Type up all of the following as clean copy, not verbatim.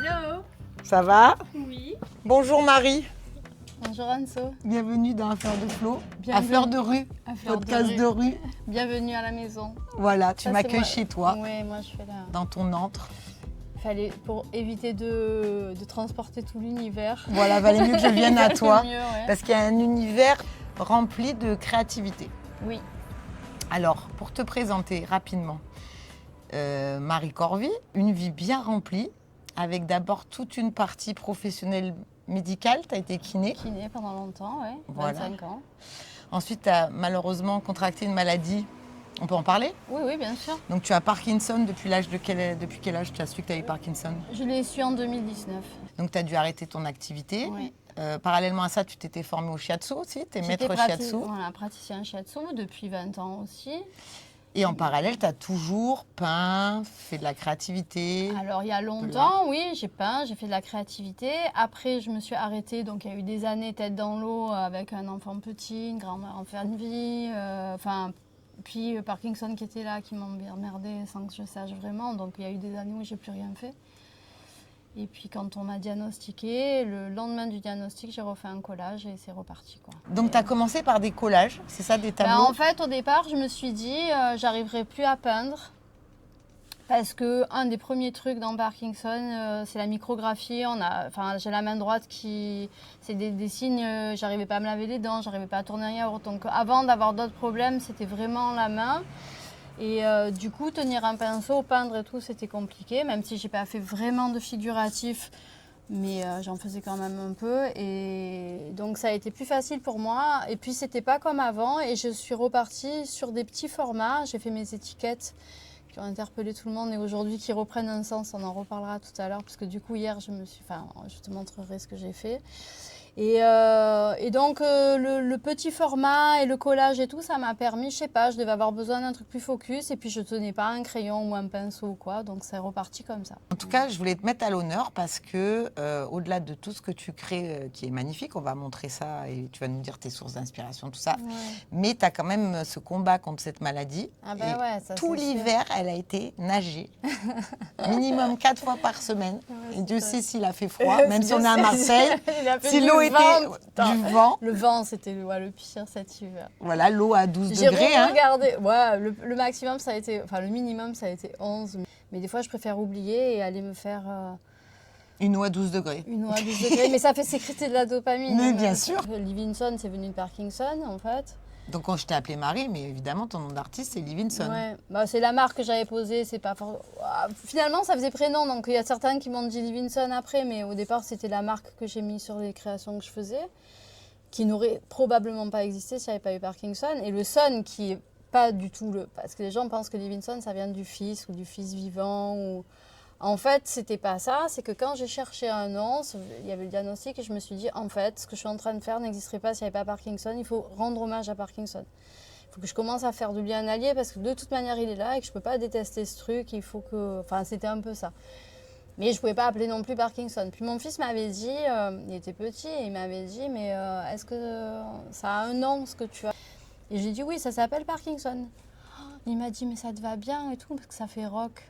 Hello. Ça va? Oui. Bonjour Marie. Bonjour Anso. Bienvenue dans Affaires de Flo. Bienvenue. À Fleur de Rue, À Fleur podcast de rue. Bienvenue à la maison. Voilà, tu Ça, m'accueilles c'est chez toi, Oui, moi je fais là. dans ton antre. Fallait pour éviter de transporter tout l'univers. Voilà, valait mieux que je vienne à toi. Mieux, ouais. Parce qu'il y a un univers rempli de créativité. Oui. Alors, pour te présenter rapidement, Marie Corvy, une vie bien remplie, avec d'abord toute une partie professionnelle médicale. Tu as été kiné. Kiné pendant longtemps, ouais. Voilà. 25 ans. Ensuite, tu as malheureusement contracté une maladie. On peut en parler? Oui, oui, bien sûr. Donc, tu as Parkinson depuis quel âge tu as su que tu avais Parkinson? Je l'ai su en 2019. Donc, tu as dû arrêter ton activité. Oui. Parallèlement à ça, tu t'étais formée au shiatsu aussi. Tu es maître shiatsu. Voilà, praticien shiatsu depuis 20 ans aussi. Et en parallèle, tu as toujours peint, fait de la créativité. Alors, il y a longtemps, oui, j'ai peint, j'ai fait de la créativité. Après, je me suis arrêtée, donc il y a eu des années tête dans l'eau avec un enfant petit, une grand-mère en fin de vie. Puis Parkinson qui était là, qui m'emmerdait sans que je sache vraiment. Donc, il y a eu des années où j'ai plus rien fait. Et puis, quand on m'a diagnostiqué, le lendemain du diagnostic, j'ai refait un collage et c'est reparti, quoi. Donc, tu as commencé par des collages, c'est ça, des tableaux? En fait, au départ, je me suis dit, j'arriverai plus à peindre. Parce que un des premiers trucs dans Parkinson, c'est la micrographie. J'ai la main droite c'est des signes. J'arrivais pas à me laver les dents, j'arrivais pas à tourner un yaourt. Donc, avant d'avoir d'autres problèmes, c'était vraiment la main. Et du coup, tenir un pinceau, peindre et tout, c'était compliqué. Même si j'ai pas fait vraiment de figuratif, mais j'en faisais quand même un peu. Et donc, ça a été plus facile pour moi. Et puis, c'était pas comme avant. Et je suis repartie sur des petits formats. J'ai fait mes étiquettes qui ont interpellé tout le monde et aujourd'hui qui reprennent un sens. On en reparlera tout à l'heure parce que du coup hier je te montrerai ce que j'ai fait. Et donc le petit format et le collage et tout, ça m'a permis, je sais pas, je devais avoir besoin d'un truc plus focus et puis je tenais pas un crayon ou un pinceau ou quoi, donc c'est reparti comme ça. En tout cas, je voulais te mettre à l'honneur parce que au-delà de tout ce que tu crées qui est magnifique, on va montrer ça et tu vas nous dire tes sources d'inspiration, tout ça, Ouais. mais tu as quand même ce combat contre cette maladie. Ah ben et ouais, ça, tout c'est sûr. l'hiver, elle a été nager, minimum 4 fois par semaine. Ouais, Et Dieu c'est sait s'il a fait froid, même si on est à Marseille. Il a fait Si du l'eau était vent. du vent, Le vent, c'était le pire cet hiver. voilà, l'eau à 12 J'ai degrés. Hein. regardé, ouais, le maximum ça a été, enfin le minimum ça a été 11, mais des fois je préfère oublier et aller me faire Une eau à 12 degrés. une eau à 12 degrés, mais ça fait sécréter de la dopamine. Mais bien sûr. Livingston, c'est venu de Parkinson en fait. Donc quand je t'ai appelée Marie, mais évidemment ton nom d'artiste c'est Livingston. Ouais, c'est la marque que j'avais posée, c'est pas finalement ça faisait prénom, donc il y a certains qui m'ont dit Livingston après, mais au départ c'était la marque que j'ai mis sur les créations que je faisais, qui n'aurait probablement pas existé si n'y avait pas eu Parkinson. Et le son qui est pas du tout parce que les gens pensent que Livingston ça vient du fils ou du fils vivant ou... En fait, c'était pas ça, c'est que quand j'ai cherché un nom, il y avait le diagnostic et je me suis dit, en fait, ce que je suis en train de faire n'existerait pas s'il n'y avait pas Parkinson, il faut rendre hommage à Parkinson. Il faut que je commence à faire du lien allié parce que de toute manière, il est là et que je peux pas détester ce truc, il faut que... Enfin, c'était un peu ça. Mais je pouvais pas appeler non plus Parkinson. Puis mon fils m'avait dit, il était petit, et il m'avait dit, mais est-ce que ça a un nom, ce que tu as? Et j'ai dit, oui, ça s'appelle Parkinson. Il m'a dit, mais ça te va bien et tout, parce que ça fait rock.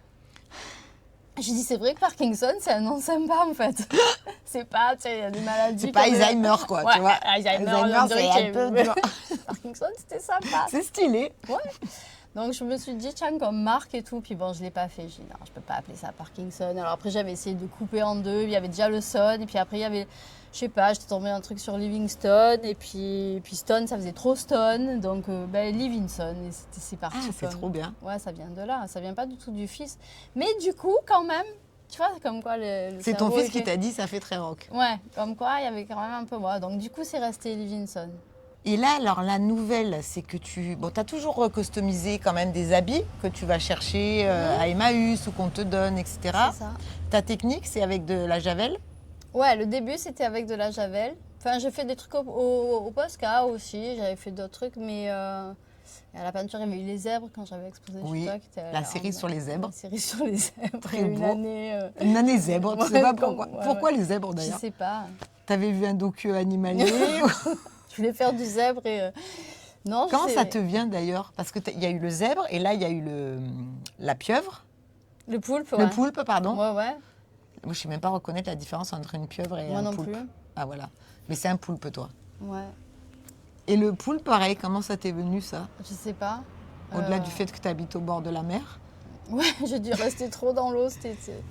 J'ai dit, c'est vrai que Parkinson, c'est un nom sympa en fait. C'est pas, tu sais, il y a des maladies. C'est pas Alzheimer quoi, ouais, tu vois. Alzheimer c'est un peu dur. Parkinson, c'était sympa. C'est stylé. Ouais. Donc je me suis dit, tiens, comme marque et tout. Puis bon, je ne l'ai pas fait. J'ai dit, non, je ne peux pas appeler ça Parkinson. Alors après, j'avais essayé de couper en deux. Il y avait déjà le son. Et puis après, il y avait, je sais pas, j'étais tombée un truc sur Livingstone. Et puis Stone, ça faisait trop Stone. Donc Livingston. Et c'est parti. Ah, c'est trop bien. Ouais, ça vient de là. Ça vient pas du tout du fils. Mais du coup, quand même, tu vois, comme quoi le c'est ton fils qui t'a dit, ça fait très rock. Ouais, comme quoi, il y avait quand même un peu... Ouais, donc du coup, c'est resté Livingston. Et là, alors la nouvelle, c'est que tu as toujours customisé quand même des habits que tu vas chercher à Emmaüs ou qu'on te donne, etc. C'est ça. Ta technique, c'est avec de la javel? Ouais, le début, c'était avec de la javel. Enfin, j'ai fait des trucs au Posca aussi, j'avais fait d'autres trucs, mais à la peinture, il y avait eu les zèbres quand j'avais exposé Oui, chez toi. Qui était, la série sur les zèbres. La série sur les zèbres. Très une beau. année... Une année zèbre, tu sais pas pourquoi. Ouais, Pourquoi les zèbres d'ailleurs? Je sais pas. T'avais vu un docu animalier? Je voulais faire du zèbre et... Non, Quand ça te vient d'ailleurs? Parce qu'il y a eu le zèbre et là, il y a eu la pieuvre. Le poulpe, Le poulpe, pardon. Ouais, ouais. Moi, je sais même pas reconnaître la différence entre une pieuvre et Moi un non poulpe. plus. Ah voilà. Mais c'est un poulpe, toi. Ouais, Et le poulpe, pareil, comment ça t'est venu, ça? je sais pas. Au-delà du fait que tu habites au bord de la mer. Ouais, j'ai dû rester trop dans l'eau.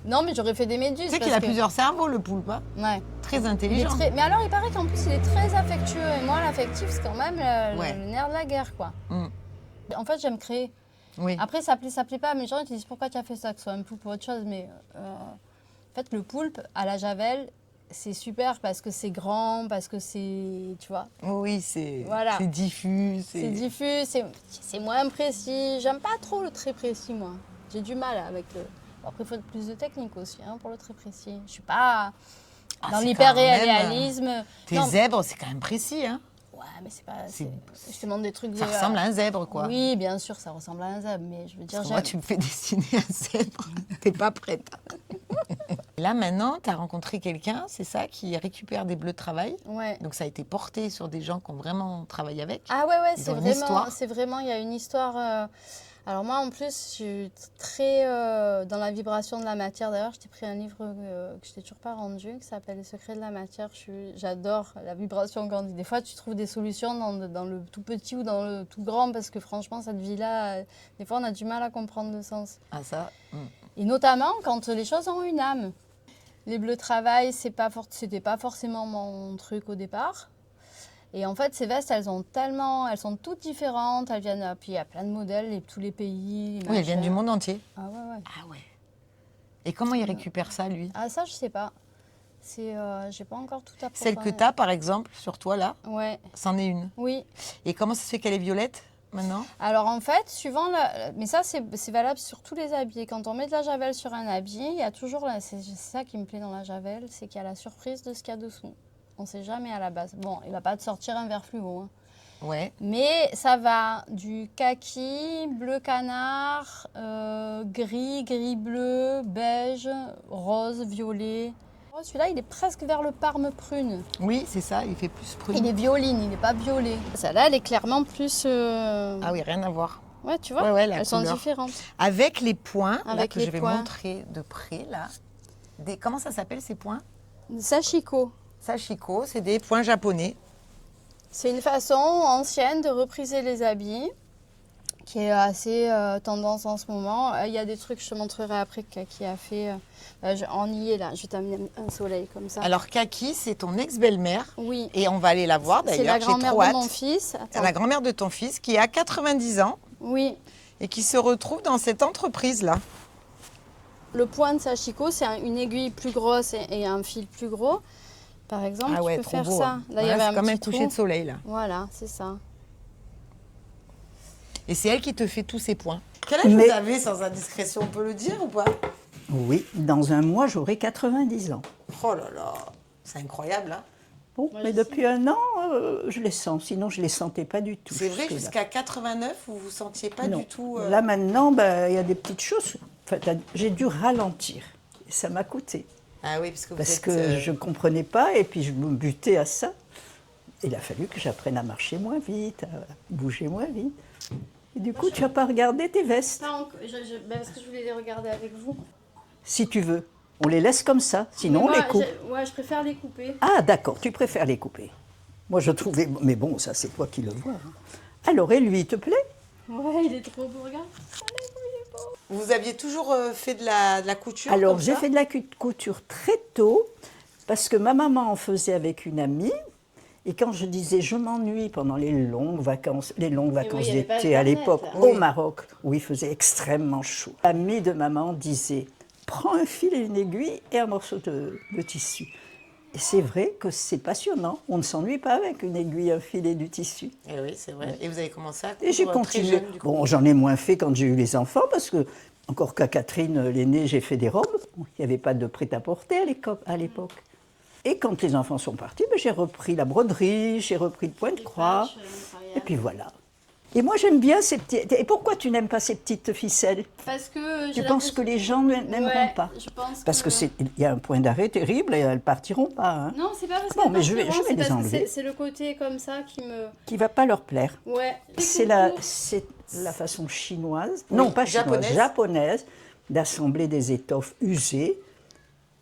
Non, mais j'aurais fait des méduses. Tu sais qu'il a plusieurs cerveaux, le poulpe, hein. Ouais. Très Il est intelligent. Mais alors, il paraît qu'en plus, il est très affectueux. Et moi, l'affectif, c'est quand même Ouais. le nerf de la guerre, quoi. Mm. En fait, j'aime créer. Oui. Après, ça plaît pas. Mais les gens, ils te disent pourquoi tu as fait ça, que ce soit un poulpe ou autre chose. Mais en fait, le poulpe, à la javel, c'est super parce que c'est grand, parce que c'est. Tu vois, Oui, c'est Voilà. c'est diffus. c'est diffus, c'est moins précis. J'aime pas trop le très précis, moi. J'ai du mal avec le. Bon, après, il faut plus de technique aussi pour le très précis. Je suis pas Ah, dans c'est l'hyper-réalisme. Tes Non, zèbres, c'est quand même précis, hein. ouais, mais c'est pas. C'est- Je te demande des trucs. Ça ressemble à un zèbre, quoi. Oui, bien sûr, ça ressemble à un zèbre, mais je veux dire, Moi, tu me fais dessiner un zèbre. T'es pas prête. Là, maintenant, tu as rencontré quelqu'un, c'est ça, qui récupère des bleus de travail. Ouais. Donc, ça a été porté sur des gens qui ont vraiment travaillé avec. Ah ouais, Ils ont une histoire. c'est vraiment, il y a une histoire. Alors moi, en plus, je suis très dans la vibration de la matière. D'ailleurs, je t'ai pris un livre que je t'ai toujours pas rendu, qui s'appelle Les secrets de la matière. J'adore la vibration quand des fois, tu trouves des solutions dans le tout petit ou dans le tout grand, parce que franchement, cette vie-là, des fois, on a du mal à comprendre le sens. Ah, ça. Et notamment quand les choses ont une âme. Les bleus travail, c'était pas forcément mon truc au départ. Et en fait, ces vestes, elles sont toutes différentes. Elles viennent, puis il y a plein de modèles, tous les pays. Oui, elles viennent du monde entier. Ah ouais, ouais. Ah ouais. Et comment il récupère ça, lui? Ah ça, je sais pas. J'ai pas encore tout approfondi. Celle que tu as, par exemple, sur toi, là, Ouais, c'en est une. oui. Et comment ça se fait qu'elle est violette, maintenant? Alors en fait, mais ça c'est valable sur tous les habits. Quand on met de la javel sur un habit, il y a toujours, c'est ça qui me plaît dans la javel, c'est qu'il y a la surprise de ce qu'il y a dessous. On ne sait jamais à la base. Bon, il va pas te sortir un vert fluo, hein. Ouais. Mais ça va du kaki, bleu canard, gris, gris-bleu, beige, rose, violet. Oh, celui-là, il est presque vers le parme prune. Oui, c'est ça, il fait plus prune. Il est violine, il n'est pas violet. Celle-là, elle est clairement plus... Ah oui, rien à voir. Ouais, tu vois, Ouais, ouais, la elles sont couleur. différentes. Avec les points, là, Avec que les je vais points. montrer de près, là. Comment ça s'appelle, ces points? Sashiko, Sashiko, c'est des points japonais. c'est une façon ancienne de repriser les habits qui est assez tendance en ce moment. Il y a des trucs, je te montrerai après, qui a fait... on y est là, je vais t'amener un soleil comme ça. Alors, Kaki, c'est ton ex-belle-mère. Oui. Et on va aller la voir, d'ailleurs. C'est la j'ai grand-mère trop de hâte. mon fils. Attends. La grand-mère de ton fils, qui a 90 ans Oui. et qui se retrouve dans cette entreprise-là. Le point de Sashiko, c'est une aiguille plus grosse et un fil plus gros. Par exemple, Ah ouais, tu peux trop faire beau, ça. hein. Là, il y Ouais, avait c'est un comme un petit coucher de trou. soleil, là. Voilà, c'est ça. Et c'est elle qui te fait tous ces points. Quel âge Mais- vous avez, sans indiscrétion, on peut le dire ou pas? Oui, dans un mois, j'aurai 90 ans. Oh là là, c'est incroyable, hein. Bon, mais depuis un an, je les sens. Sinon, je ne les sentais pas du tout. C'est vrai, jusque-là. jusqu'à 89, vous vous sentiez pas Non. du tout... Là, maintenant, ben, il y a des petites choses. Enfin, j'ai dû ralentir. Et ça m'a coûté. Ah oui, parce que vous Parce êtes... que je ne comprenais pas et puis je me butais à ça. Il a fallu que j'apprenne à marcher moins vite, à bouger moins vite. Et du coup, tu n'as pas regardé tes vestes. Parce que je voulais les regarder avec vous. Si tu veux. On les laisse comme ça, sinon on les coupe. Ouais, je préfère les couper. Ah, d'accord, tu préfères les couper. Moi, je trouvais... Mais bon, ça, c'est toi qui le vois. hein. Alors, et lui, il te plaît? Ouais, il est trop beau, regarde. Vous aviez toujours fait de la couture Alors, comme j'ai ça fait de la couture très tôt, parce que ma maman en faisait avec une amie. Et quand je disais je m'ennuie pendant les longues vacances il y avait pas d'été à Internet, l'époque là. au Maroc, où il faisait extrêmement chaud, l'amie de maman disait prends un fil et une aiguille et un morceau de tissu. Et c'est vrai que c'est passionnant. On ne s'ennuie pas avec une aiguille, un fil et du tissu. Eh oui, c'est vrai. Et vous avez commencé à Et j'ai coudre très continué. jeune, du coup. Bon, j'en ai moins fait quand j'ai eu les enfants, parce que, encore qu'à Catherine, l'aînée, j'ai fait des robes. Il n'y avait pas de prêt-à-porter à l'époque. Et quand les enfants sont partis, ben, j'ai repris la broderie, j'ai repris le point de croix. Et puis voilà. Et moi, j'aime bien ces petites... Et pourquoi tu n'aimes pas ces petites ficelles? Parce que Tu penses que les gens n'aimeront pas? Je pense Parce que il y a un point d'arrêt terrible et elles partiront pas. Hein, Non, c'est pas parce Bon, que mais je vais les enlever. c'est le côté comme ça qui me... qui va pas leur plaire. Ouais. C'est la façon chinoise, non pas chinoise, japonaise. japonaise, d'assembler des étoffes usées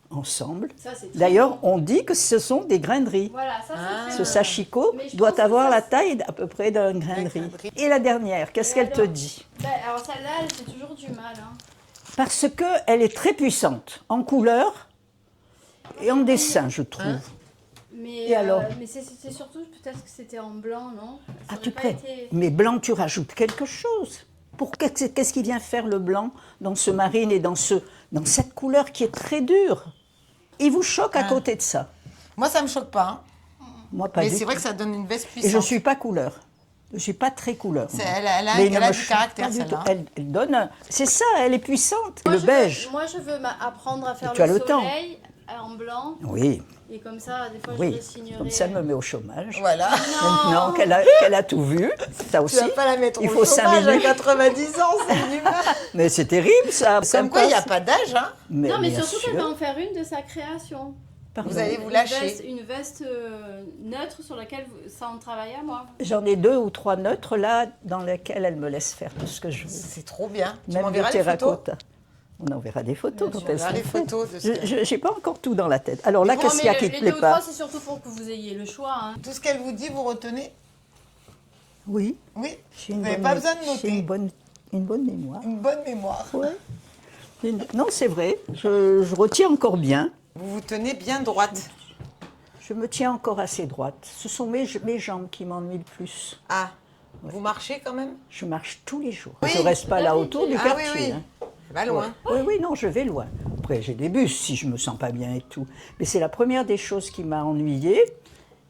ensemble. Ça, c'est très D'ailleurs, bon. on dit que ce sont des grains de riz. Voilà, ça c'est Ce très sashiko Mais je pense doit que avoir ça, la taille à peu près d'un grain de riz. Et la dernière, qu'est-ce Et qu'elle te alors dit? Alors celle-là, j'ai toujours du mal. Hein. Parce qu'elle est très puissante, en couleur et en dessin, je trouve. Mais, Et alors mais c'est surtout peut-être que c'était en blanc, non? Ça Ah, aurait tu pas prends. été- Mais blanc, tu rajoutes quelque chose. Qu'est-ce qui vient faire le blanc dans ce marine et dans cette couleur qui est très dure? Il vous choque à côté de ça? Moi, ça me choque pas. Hein. Moi, pas Mais du c'est vrai tout. que ça donne une veste Et puissante. je ne suis pas couleur. Je ne suis pas très couleur. moi. Elle ne a me du choque caractère, pas du celle-là. tout. Elle donne. C'est ça, elle est puissante. Moi, le je beige. Veux, moi, je veux apprendre à faire tu as le le temps. soleil en blanc. Oui, Et comme ça, des fois, je oui. re-signerai. Comme ça, elle me met au chômage. Voilà. Maintenant qu'elle a tout vu, ça Tu aussi. vas pas la mettre il au faut 5 chômage à minutes. 90 ans, c'est inhumain. Mais c'est terrible, ça. Ça Comme quoi, il n'y a passe. pas d'âge. Hein. Non, mais bien surtout sûr. qu'elle va en faire une de sa création. Pardon. Vous allez vous lâcher. Une veste neutre sur laquelle ça en travaille à moi. J'en ai 2 ou 3 neutres là, dans lesquels elle me laisse faire tout ce que je veux. C'est trop bien. Tu Même m'enverras du les photos. terracotta. On enverra des photos Bien quand sûr. elles On verra sont les faites. photos de ce qu'il y a. Je n'ai pas encore tout dans la tête. Alors là, Bon, qu'est-ce qu'il y a mais qui ne te les plaît 2 ou pas? 3, c'est surtout pour que vous ayez le choix. Hein. Tout ce qu'elle vous dit, vous retenez? Oui. Oui. J'ai Vous une n'avez bonne- pas besoin de J'ai noter. une bonne mémoire. Une bonne mémoire. Ouais. Non, c'est vrai. Je retiens encore bien. Vous vous tenez bien droite. Je me tiens encore assez droite. Ce sont mes jambes qui m'ennuient le plus. Ah, vous marchez quand même? Je marche tous les jours. Oui. Je ne reste pas là autour du Ah oui, quartier. oui. hein. Pas loin. Oui, oui, non, je vais loin. Après, j'ai des bus si je ne me sens pas bien et tout. Mais c'est la première des choses qui m'a ennuyée.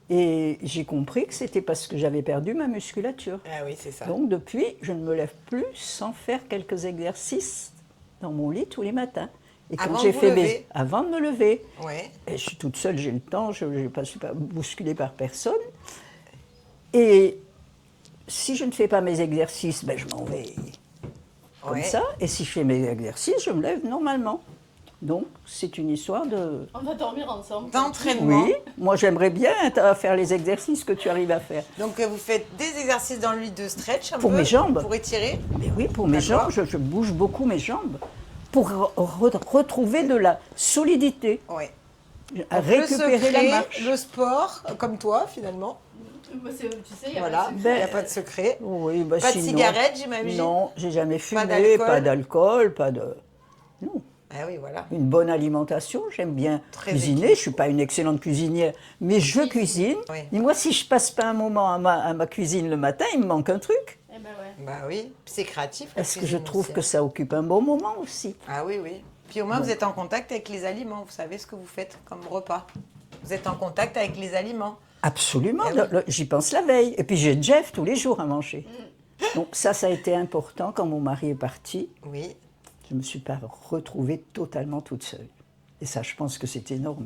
Et j'ai compris que c'était parce que j'avais perdu ma musculature. Ah oui, c'est ça. Donc depuis, je ne me lève plus sans faire quelques exercices dans mon lit tous les matins. Et quand Avant j'ai de vous fait lever. avant de me lever, Ouais. et je suis toute seule, j'ai le temps, je ne suis pas bousculée par personne. Et si je ne fais pas mes exercices, ben, je m'en vais comme Ouais. ça. Et si je fais mes exercices, je me lève normalement. Donc, c'est une histoire de... On va dormir ensemble. D'entraînement. Oui, moi j'aimerais bien faire les exercices que tu arrives à faire. Donc vous faites des exercices dans le lit de stretch un Pour peu, mes jambes. pour étirer. Mais oui, pour mes D'accord. jambes, je bouge beaucoup mes jambes. Pour retrouver de la solidité, Ouais. à Le récupérer secret, la marche. le sport, comme toi finalement. Bah, tu sais, il y a Voilà, pas de il secret. n'y a pas de secret. Oui, bah Pas de sinon- cigarette, j'imagine. Non, j'ai jamais fumé, d'alcool. pas d'alcool, pas de... Non. Ah oui, voilà. Une bonne alimentation, j'aime bien Très cuisiner. équilibré. Je ne suis pas une excellente cuisinière, mais je cuisine. Oui. Et moi, si je passe pas un moment à ma cuisine le matin, il me manque un truc. Eh ben ouais. Bah oui, puis c'est créatif. la Parce que je cuisine trouve aussi, que hein. ça occupe un bon moment aussi. Ah oui, oui. Puis au moins, vous êtes en contact avec les aliments. Vous savez ce que vous faites comme repas. Vous êtes en contact avec les aliments. Absolument, Eh oui. j'y pense la veille. Et puis j'ai Jeff tous les jours à manger. Donc ça a été important quand mon mari est parti. Oui. Je ne me suis pas retrouvée totalement toute seule. Et ça, je pense que c'est énorme.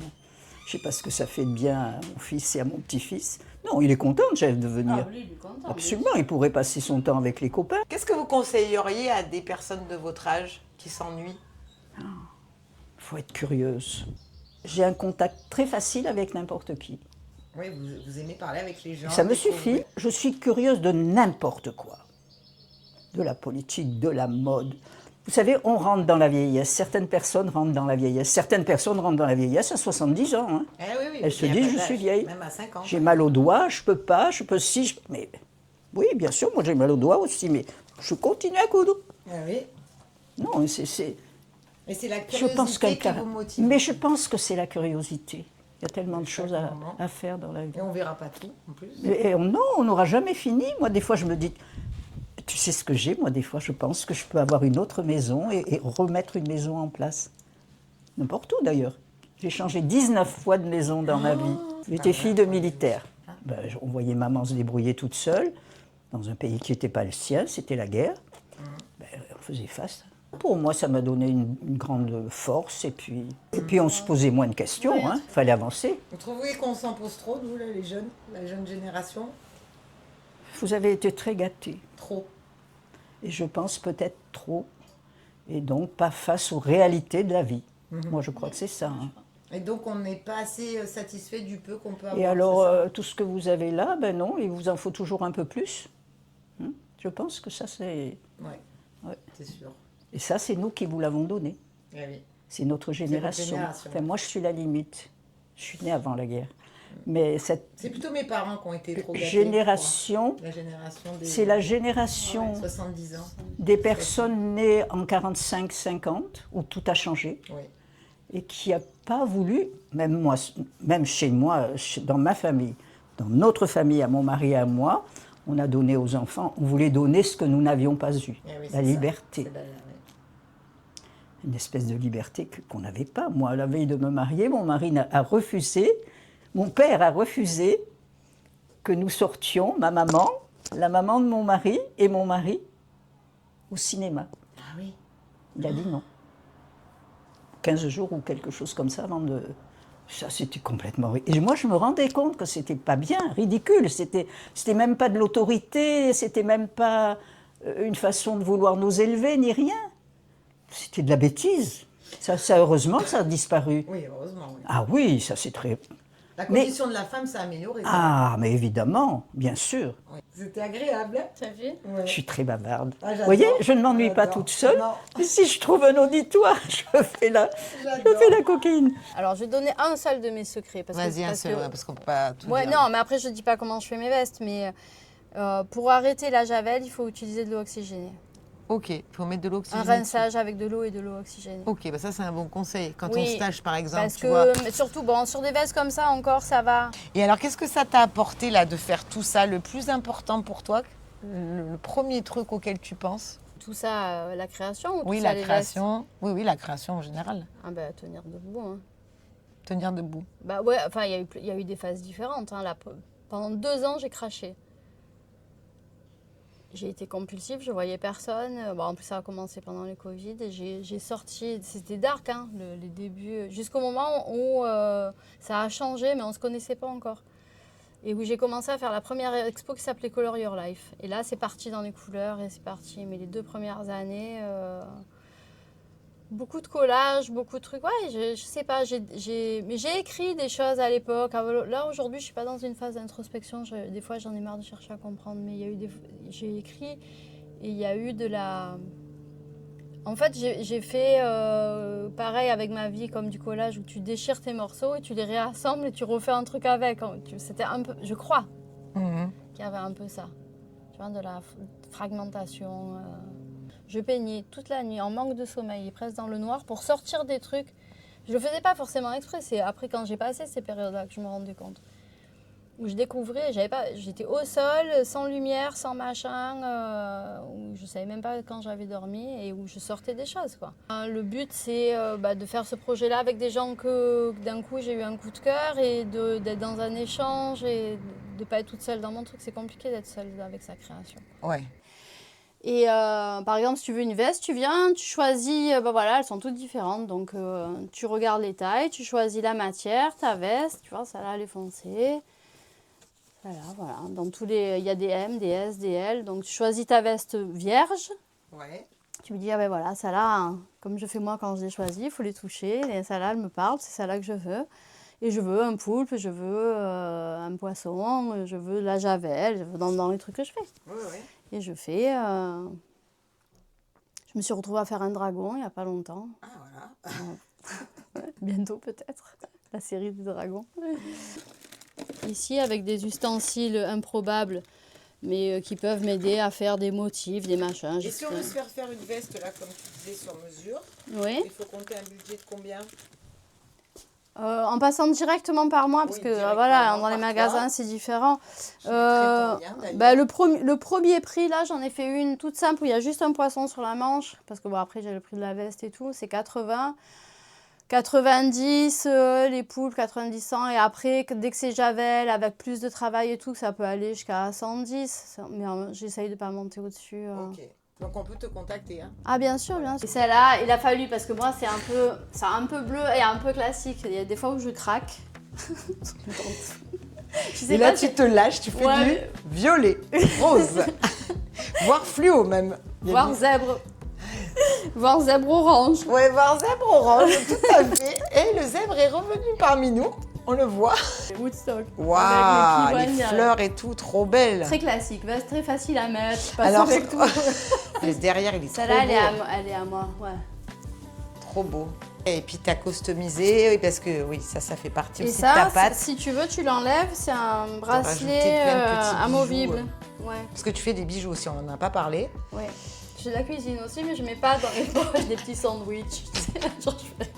Je ne sais pas ce que ça fait de bien à mon fils et à mon petit-fils. Non, il est content, Jeff, de venir. Ah, lui, il est content. Absolument, il pourrait passer son temps avec les copains. Qu'est-ce que vous conseilleriez à des personnes de votre âge qui s'ennuient? Il faut être curieuse. J'ai un contact très facile avec n'importe qui. Oui, vous aimez parler avec les gens. Ça me découvrir. suffit. Je suis curieuse de n'importe quoi. De la politique, de la mode. Vous savez, on rentre dans la vieillesse. Certaines personnes rentrent dans la vieillesse. Certaines personnes rentrent dans la vieillesse à 70 ans. hein. Eh oui, oui. Elles se Il y a disent, pas je d'âge, suis vieille. Même à 50. J'ai mal au doigt, je peux pas, je peux si, mais oui, bien sûr, moi j'ai mal au doigt aussi, mais je continue à coudre. Ah oui. Non, Et c'est la je pense curiosité qui qu'un vous motive. mais je pense que c'est la curiosité. Il y a tellement de choses moment. à faire dans la vie. Et on verra pas tout, en plus. Non, on n'aura jamais fini. Moi, des fois, je me dis, tu sais ce que j'ai, moi, des fois, je pense que je peux avoir une autre maison et remettre une maison en place. N'importe où, d'ailleurs. J'ai changé 19 fois de maison dans ma vie. J'étais fille de militaire. Ben, on voyait maman se débrouiller toute seule, dans un pays qui n'était pas le sien, c'était la guerre. Ben, on faisait face. Pour moi, ça m'a donné une grande force, et puis on se posait moins de questions, il fallait avancer. Vous trouvez qu'on s'en pose trop, nous, là, les jeunes, la jeune génération? Vous avez été très gâtés. Trop. Et je pense peut-être trop, et donc pas face aux réalités de la vie. Moi, je crois que c'est ça. hein. Et donc, on n'est pas assez satisfait du peu qu'on peut avoir. Et alors, c'est ça tout ce que vous avez là, ben non, il vous en faut toujours un peu plus. Je pense que ça, c'est... Ouais, Ouais. c'est sûr. Et ça, c'est nous qui vous l'avons donné. Eh oui. C'est notre génération. Enfin, moi, je suis la limite. Je suis née avant la guerre. Mais cette C'est plutôt mes parents qui ont été trop gâtés. génération, La génération des... c'est la génération 70 ans. des personnes nées en 45-50, où tout a changé, Oui. et qui n'a pas voulu, même chez moi, dans ma famille, dans notre famille, à mon mari et à moi, on a donné aux enfants, on voulait donner ce que nous n'avions pas eu, Eh oui, la c'est liberté. ça. C'est Une espèce de liberté qu'on n'avait pas. Moi, à la veille de me marier, mon mari a refusé, mon père a refusé que nous sortions, ma maman, la maman de mon mari et mon mari, au cinéma. Ah oui. Il a dit non. 15 jours ou quelque chose comme ça avant de... Ça, c'était complètement... Et moi, je me rendais compte que c'était pas bien, ridicule. C'était même pas de l'autorité, c'était même pas une façon de vouloir nous élever, ni rien. C'était de la bêtise. Ça, heureusement, ça a disparu. Oui, heureusement. Oui. Ah oui, ça c'est très... La condition de la femme s'est améliorée. Ah, mais évidemment, bien sûr. Oui. C'était agréable. T'as vu? Ouais. Je suis très bavarde. Ah, Vous voyez, je ne m'ennuie pas toute seule. Non. Mais si je trouve un auditoire, je fais la coquine. Alors, je vais donner un seul de mes secrets. Vas-y, un seul, parce qu'on peut pas tout Ouais, dire. non, mais après, je dis pas comment je fais mes vestes, mais pour arrêter la javel, il faut utiliser de l'eau oxygénée. Ok, il faut mettre de Un l'oxygène. rinçage avec de l'eau et de l'eau oxygénée. Ok, bah ça c'est un bon conseil. Quand Oui, on stage par exemple, Parce tu vois. que, mais surtout, bon, sur des vestes comme ça, encore, ça va. Et alors, qu'est-ce que ça t'a apporté là de faire tout ça? Le plus important pour toi, le premier truc auquel tu penses? Tout ça, la création ou Oui, tout ça, la les vestes? création. Oui, la création en général. Ah ben, tenir debout. Hein. Tenir debout. Bah ouais, enfin, il y a eu des phases différentes. Hein, là, pendant 2 ans, j'ai craché. J'ai été compulsive, je voyais personne. Bon, en plus, ça a commencé pendant le Covid. Et j'ai sorti, c'était dark, hein, les débuts, jusqu'au moment où ça a changé, mais on ne se connaissait pas encore. Et où j'ai commencé à faire la première expo qui s'appelait Color Your Life. Et là, c'est parti dans les couleurs et c'est parti. Mais les 2 premières années, beaucoup de collages, beaucoup de trucs. Ouais, je sais pas, mais j'ai écrit des choses à l'époque. Là, aujourd'hui, je suis pas dans une phase d'introspection. Des fois, j'en ai marre de chercher à comprendre. Mais il y a eu j'ai écrit et il y a eu de la... En fait, j'ai fait pareil avec ma vie, comme du collage, où tu déchires tes morceaux et tu les réassembles et tu refais un truc avec. C'était un peu, je crois, qu'il y avait un peu ça. Tu vois, de la fragmentation. Je peignais toute la nuit en manque de sommeil et presque dans le noir pour sortir des trucs. Je le faisais pas forcément exprès, c'est après quand j'ai passé ces périodes-là que je me rendais compte. Où je découvrais, j'étais au sol, sans lumière, sans machin, où je savais même pas quand j'avais dormi et où je sortais des choses, quoi. Le but, c'est de faire ce projet-là avec des gens que d'un coup j'ai eu un coup de cœur et d'être dans un échange et de pas être toute seule dans mon truc. C'est compliqué d'être seule avec sa création. Ouais. Et par exemple, si tu veux une veste, tu viens, tu choisis, voilà, elles sont toutes différentes. Donc tu regardes les tailles, tu choisis la matière, ta veste, tu vois, ça là, elle est foncée. Voilà. Dans il y a des M, des S, des L. Donc tu choisis ta veste vierge. Ouais. Tu me dis, ah ben voilà, ça là, hein, comme je fais moi quand je les choisis, il faut les toucher. Et ça là, elle me parle, c'est ça là que je veux. Et je veux un poulpe, je veux un poisson, je veux la javel, je veux dans les trucs que je fais. Ouais. Et je fais... Je me suis retrouvée à faire un dragon il n'y a pas longtemps. Ah, voilà. Bientôt peut-être, la série des dragons. Ici, avec des ustensiles improbables, mais qui peuvent m'aider à faire des motifs, des machins. Et si on veut se faire une veste, là, comme tu disais, sur mesure, Oui. il faut compter un budget de combien? En passant directement par moi, parce Oui, que directement voilà, dans par les toi. magasins, c'est différent. Je mettrai combien, d'ailleurs Le premier prix, là, j'en ai fait une toute simple, où il y a juste un poisson sur la manche, parce que bon, après, j'ai le prix de la veste et tout, c'est 80. 90, les poules, 90, 100. Et après, dès que c'est javel, avec plus de travail et tout, ça peut aller jusqu'à 110. Mais j'essaye de ne pas monter au-dessus. Ok. Donc on peut te contacter, hein? Ah bien sûr, bien sûr. Et celle-là, il a fallu, parce que moi, c'est un peu bleu et un peu classique. Il y a des fois où je craque. Je sais Et là, pas, tu te lâches, tu fais Ouais. du violet, rose, voire fluo même. Voir zèbre. Voir zèbre orange. Ouais, voire zèbre orange, tout à fait. Et le zèbre est revenu parmi nous, on le voit. Woodstock. Waouh, Avec les pivoines, fleurs et tout, trop belle. Très classique, veste très facile à mettre. Pas Alors, avec tout. et derrière, il est trop Celle-là, beau. elle est à moi, ouais. Trop beau. Et puis t'as customisé, parce que oui, ça fait partie Et aussi de ta ça, pâte. si tu veux, tu l'enlèves, c'est un rajouté bracelet plein de petits amovible. bijoux, Ouais, Parce que tu fais des bijoux aussi, on n'en a pas parlé. ouais. J'ai de la cuisine aussi, mais je mets pas dans les poches des petits sandwichs. Genre, je fais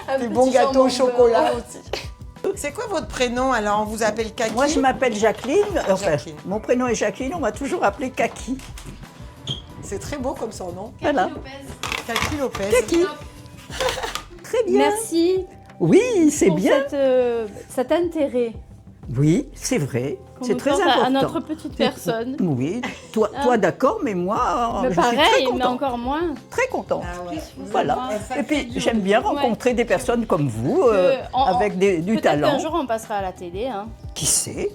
un Des petit bons gâteaux au jambon chocolat. beurre aussi. C'est quoi votre prénom alors? On vous appelle Kaki? Moi, je m'appelle Jacqueline. Enfin, Jacqueline. mon prénom est Jacqueline, on m'a toujours appelé Kaki. C'est très beau comme son nom. Voilà. Kaki Lopez. Kaki. Très bien. Merci Oui, c'est pour bien. cet intérêt Oui, c'est vrai. qu'on C'est nous très porte important. à notre petite personne. Oui, toi d'accord, mais moi, Mais je suis très pareil, mais contente. encore moins. Très contente. Ah ouais. Voilà. Ça Et fait puis, du j'aime bien rencontrer des personnes comme vous, avec du Peut-être qu'un talent. jour, on passera à la télé. Hein. Qui sait?